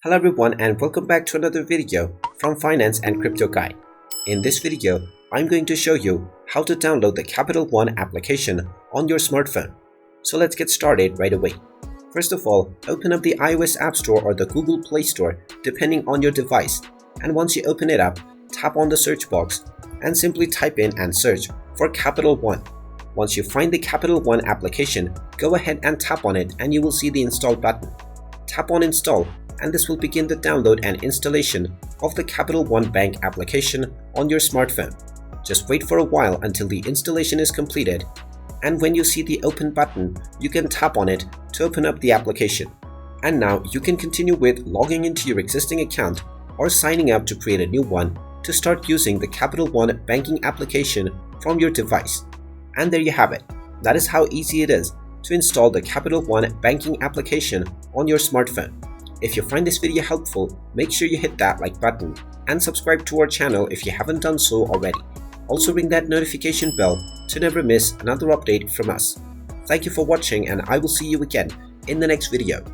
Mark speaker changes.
Speaker 1: Hello everyone and welcome back to another video from Finance and Crypto Guide. In this video, I'm going to show you how to download the Capital One application on your smartphone. So let's get started right away. First of all, open up the iOS App Store or the Google Play Store depending on your device, and once you open it up, tap on the search box and simply type in and search for Capital One. Once you find the Capital One application, go ahead and tap on it and you will see the install button. Tap on install and this will begin the download and installation of the Capital One Bank application on your smartphone. Just wait for a while until the installation is completed, and when you see the open button, you can tap on it to open up the application. And now you can continue with logging into your existing account or signing up to create a new one to start using the Capital One banking application from your device. And there you have it. That is how easy it is to install the Capital One banking application on your smartphone. If you find this video helpful, make sure you hit that like button and subscribe to our channel if you haven't done so already. Also ring that notification bell to never miss another update from us. Thank you for watching and I will see you again in the next video.